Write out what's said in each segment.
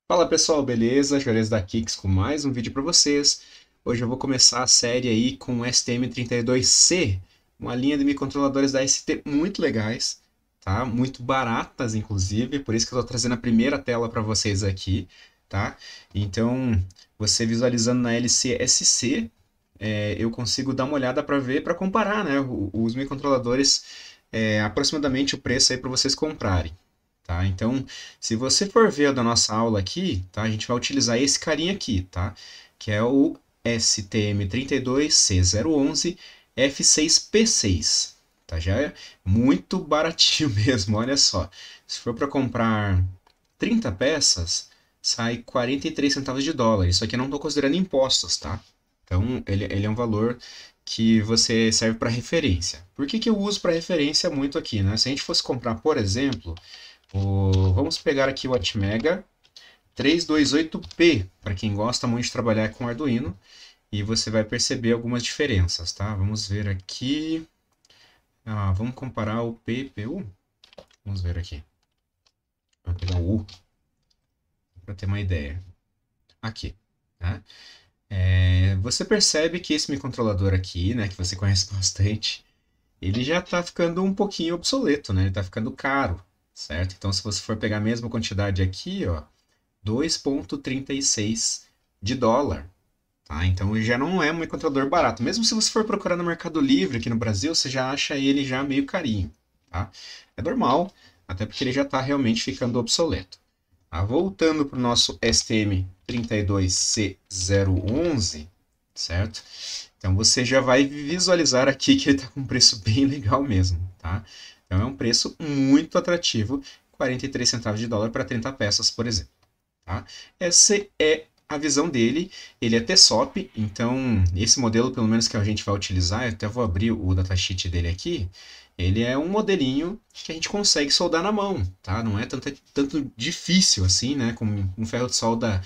Fala pessoal, beleza? Juarez da Kicks com mais um vídeo para vocês. Hoje eu vou começar a série aí com o STM32C, uma linha de microcontroladores da ST muito legais, tá? Muito baratas inclusive, por isso que eu estou trazendo a primeira tela para vocês aqui, tá? Então, você visualizando na LCSC, eu consigo dar uma olhada para ver, para comparar, né, os microcontroladores, aproximadamente o preço aí para vocês comprarem. Tá? Então, se você for ver a da nossa aula aqui, tá? A gente vai utilizar esse carinha aqui, tá? Que é o STM32C011 F6P6. Tá? Já é muito baratinho mesmo, olha só. Se for para comprar 30 peças, sai 43 centavos de dólar. Isso aqui eu não estou considerando impostos, tá? Então, ele é um valor que você serve para referência. Por que eu uso para referência muito aqui, né? Se a gente fosse comprar, por exemplo, vamos pegar aqui o Atmega 328P, para quem gosta muito de trabalhar com Arduino, e você vai perceber algumas diferenças, tá? Vamos ver aqui. Vamos comparar o P e o U. Vamos ver aqui. Vamos pegar o U para ter uma ideia. Aqui, tá? Você percebe que esse microcontrolador aqui, né, que você conhece bastante, ele já está ficando um pouquinho obsoleto, né? Ele está ficando caro, certo? Então, se você for pegar a mesma quantidade aqui, ó, 2,36 de dólar. Tá? Então já não é um encontrador barato. Mesmo se você for procurar no Mercado Livre aqui no Brasil, você já acha ele já meio carinho. Tá? É normal, até porque ele já está realmente ficando obsoleto. Voltando para o nosso STM32C011, certo? Então você já vai visualizar aqui que ele está com um preço bem legal mesmo. Tá? Então é um preço muito atrativo, 43 centavos de dólar para 30 peças, por exemplo. Tá? Essa é a visão dele. Ele é TSOP, então esse modelo, pelo menos que a gente vai utilizar, eu até vou abrir o datasheet dele aqui. Ele é um modelinho que a gente consegue soldar na mão, tá? Não é tanto difícil assim, né? Com um ferro de solda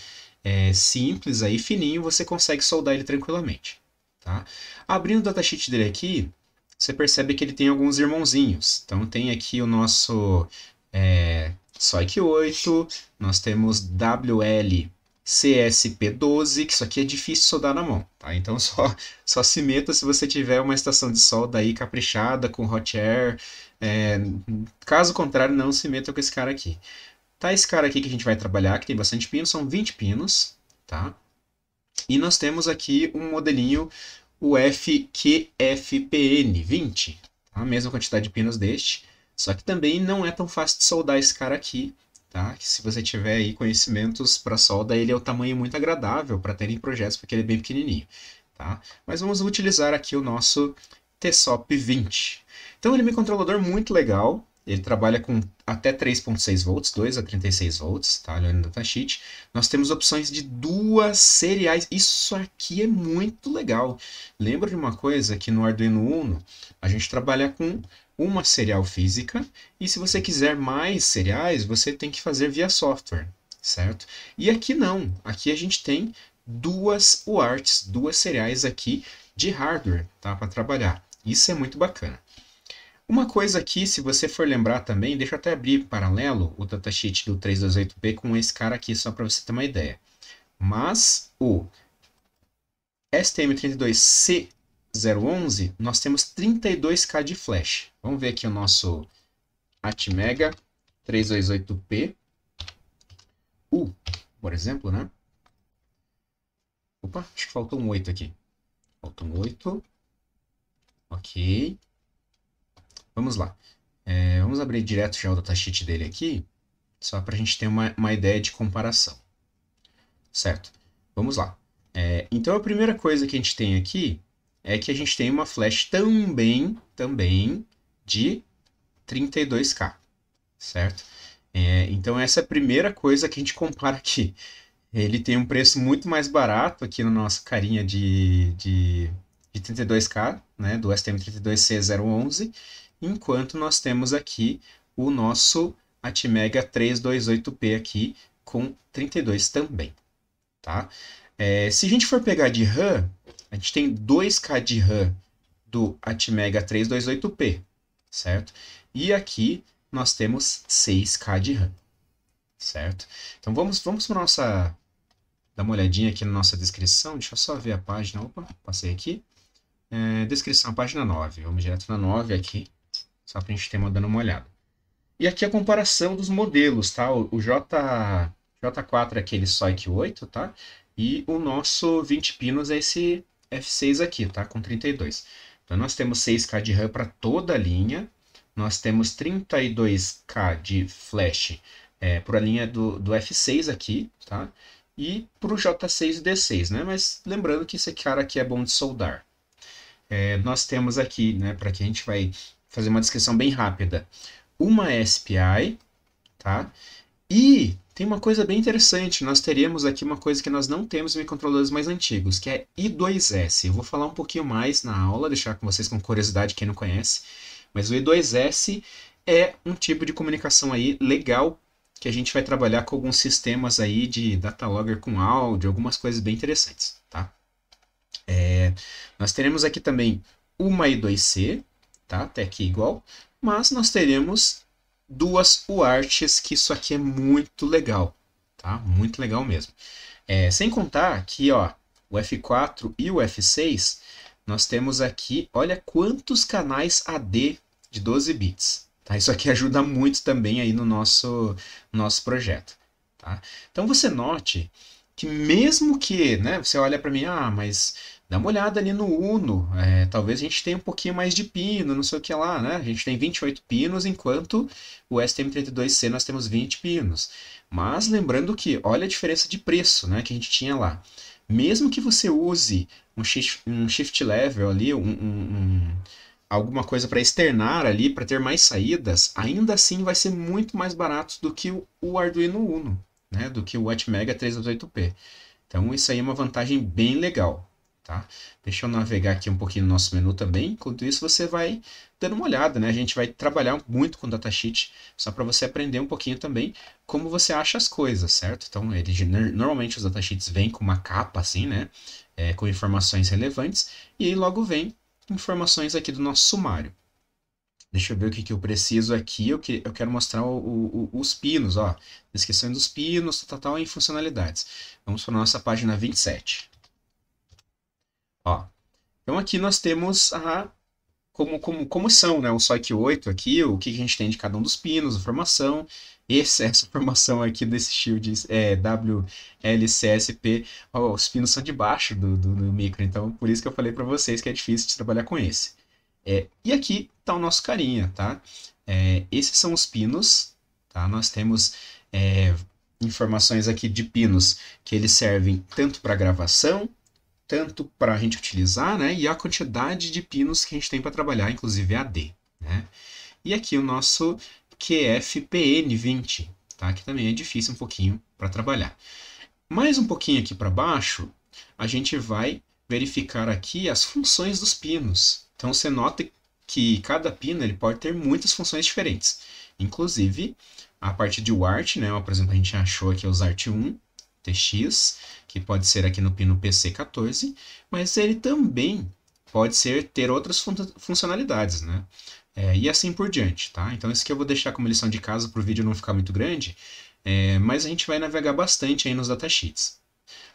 simples aí, fininho, você consegue soldar ele tranquilamente, tá? Abrindo o datasheet dele aqui, você percebe que ele tem alguns irmãozinhos. Então tem aqui o nosso SOIC 8, nós temos WL-CSP12, que isso aqui é difícil de soldar na mão, tá? Então só se meta se você tiver uma estação de solda aí caprichada, com hot air. É, Caso contrário, não se meta com esse cara aqui. Tá esse cara aqui que a gente vai trabalhar, que tem bastante pinos, são 20 pinos, tá? E nós temos aqui um modelinho, o FQFPN20, tá? A mesma quantidade de pinos deste, só que também não é tão fácil de soldar esse cara aqui, tá? Se você tiver aí conhecimentos para solda, ele é o tamanho muito agradável para ter em projetos, porque ele é bem pequenininho, tá? Mas vamos utilizar aqui o nosso TSOP 20. Então ele é um controlador muito legal, ele trabalha com até 3.6 volts, 2 a 36 volts, tá? Olhando no datasheet. Nós temos opções de duas seriais. Isso aqui é muito legal. Lembra de uma coisa que no Arduino Uno a gente trabalha com uma serial física e se você quiser mais seriais, você tem que fazer via software, certo? E aqui não. Aqui a gente tem duas UARTs, duas seriais aqui de hardware, tá? Para trabalhar. Isso é muito bacana. Uma coisa aqui, se você for lembrar também, deixa eu até abrir paralelo o datasheet do 328P com esse cara aqui, só para você ter uma ideia. Mas o STM32C011, nós temos 32K de flash. Vamos ver aqui o nosso Atmega 328P. Por exemplo, né? Opa, acho que faltou um 8 aqui. Faltou um 8. Ok. Vamos lá. Vamos abrir direto já o datasheet dele aqui, só para a gente ter uma ideia de comparação. Certo? Vamos lá. Então a primeira coisa que a gente tem aqui é que a gente tem uma flash também de 32K, certo? Então essa é a primeira coisa que a gente compara aqui. Ele tem um preço muito mais barato aqui na nossa carinha de 32K, né, do STM32C011, enquanto nós temos aqui o nosso Atmega 328P aqui com 32 também, tá? Se a gente for pegar de RAM, a gente tem 2K de RAM do Atmega 328P, certo? E aqui nós temos 6K de RAM. certo? Então vamos para nossa... Dar uma olhadinha aqui na nossa descrição. Deixa eu só ver a página. Opa, passei aqui. Descrição, página 9. Vamos direto na 9 aqui, só para a gente ter dando uma olhada. E aqui a comparação dos modelos, tá? O J4 é aquele SOIC 8, tá? E o nosso 20 pinos é esse F6 aqui, tá? Com 32. Então nós temos 6K de RAM para toda a linha. Nós temos 32K de flash para a linha do F6 aqui, tá? E para o J6 e D6, né? Mas lembrando que esse cara aqui é bom de soldar. Nós temos aqui, né, para que a gente vai fazer uma descrição bem rápida, uma SPI, tá? E tem uma coisa bem interessante, nós teríamos aqui uma coisa que nós não temos em microcontroladores mais antigos, que é I2S. Eu vou falar um pouquinho mais na aula, deixar com vocês com curiosidade quem não conhece, mas o I2S é um tipo de comunicação aí legal, que a gente vai trabalhar com alguns sistemas aí de data logger com áudio, algumas coisas bem interessantes, tá? Nós teremos aqui também uma I2C, tá? Até aqui igual, mas nós teremos duas UARTs, que isso aqui é muito legal, tá? Muito legal mesmo. Sem contar que, ó, o F4 e o F6, nós temos aqui, olha quantos canais AD de 12 bits. Tá? Isso aqui ajuda muito também aí no nosso projeto. Tá? Então você note que mesmo que, né, você olha para mim, mas dá uma olhada ali no Uno, talvez a gente tenha um pouquinho mais de pino, não sei o que lá, né? A gente tem 28 pinos, enquanto o STM32C nós temos 20 pinos. Mas lembrando que, olha a diferença de preço, né, que a gente tinha lá. Mesmo que você use um shift level ali, alguma coisa para externar ali, para ter mais saídas, ainda assim vai ser muito mais barato do que o Arduino Uno, né, do que o Atmega 328P. Então isso aí é uma vantagem bem legal. Tá? Deixa eu navegar aqui um pouquinho no nosso menu também. Enquanto isso, você vai dando uma olhada, né? A gente vai trabalhar muito com datasheet, só para você aprender um pouquinho também como você acha as coisas, certo? Então, normalmente os datasheets vêm com uma capa assim, né? Com informações relevantes, e aí logo vem informações aqui do nosso sumário. Deixa eu ver o que eu preciso aqui. Eu quero mostrar os pinos, ó. Descrição dos pinos, tal, e funcionalidades. Vamos para a nossa página 27. Ó, então aqui nós temos como são, né, o SOIC 8 aqui, o que a gente tem de cada um dos pinos, a formação. Essa formação aqui desse shield WLCSP, os pinos são debaixo do micro, então por isso que eu falei para vocês que é difícil de trabalhar com esse. E aqui está o nosso carinha, tá? Esses são os pinos, tá? Nós temos informações aqui de pinos que eles servem tanto para gravação, tanto para a gente utilizar, né, e a quantidade de pinos que a gente tem para trabalhar, inclusive AD. Né? E aqui o nosso QFPN20, tá? Que também é difícil um pouquinho para trabalhar. Mais um pouquinho aqui para baixo, a gente vai verificar aqui as funções dos pinos. Então você nota que cada pino ele pode ter muitas funções diferentes. Inclusive, a parte de UART, né, por exemplo, a gente achou aqui os ART1, TX, que pode ser aqui no pino PC14, mas ele também pode ter outras funcionalidades, né? E assim por diante, tá? Então isso aqui eu vou deixar como lição de casa para o vídeo não ficar muito grande, mas a gente vai navegar bastante aí nos datasheets.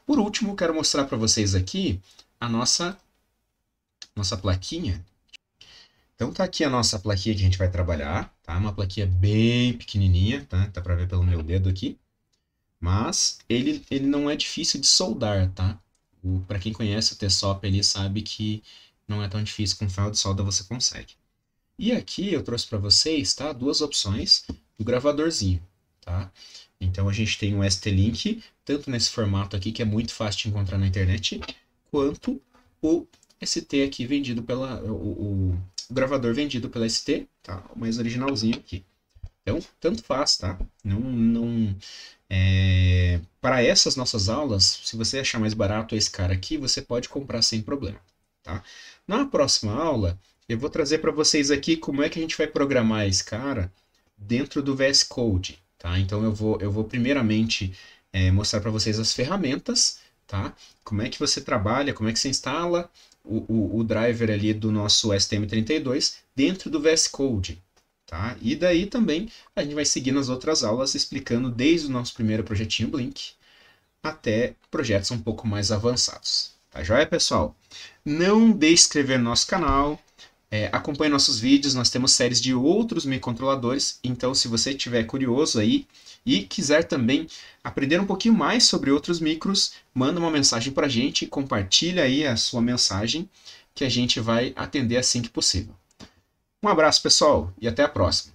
Por último, quero mostrar para vocês aqui a nossa plaquinha. Então tá aqui a nossa plaquinha que a gente vai trabalhar, tá? Uma plaquinha bem pequenininha, tá? Dá para ver pelo meu dedo aqui. Mas ele não é difícil de soldar, tá? Para quem conhece o TSOP, ele sabe que não é tão difícil, com ferro de solda você consegue. E aqui eu trouxe para vocês, tá? Duas opções do gravadorzinho, tá? Então a gente tem o ST-Link, tanto nesse formato aqui, que é muito fácil de encontrar na internet, quanto o ST aqui vendido o gravador vendido pela ST, tá? O mais originalzinho aqui. Então, tanto faz, tá? Para essas nossas aulas, se você achar mais barato esse cara aqui, você pode comprar sem problema, tá? Na próxima aula, eu vou trazer para vocês aqui como é que a gente vai programar esse cara dentro do VS Code, tá? Então eu vou primeiramente mostrar para vocês as ferramentas, tá? Como é que você trabalha, como é que você instala o driver ali do nosso STM32 dentro do VS Code, tá? E daí também a gente vai seguir nas outras aulas explicando desde o nosso primeiro projetinho Blink até projetos um pouco mais avançados. Tá joia, pessoal? Não deixe de se inscrever no nosso canal, acompanhe nossos vídeos, nós temos séries de outros microcontroladores, então se você estiver curioso aí e quiser também aprender um pouquinho mais sobre outros micros, manda uma mensagem para a gente, compartilha aí a sua mensagem, que a gente vai atender assim que possível. Um abraço, pessoal, e até a próxima.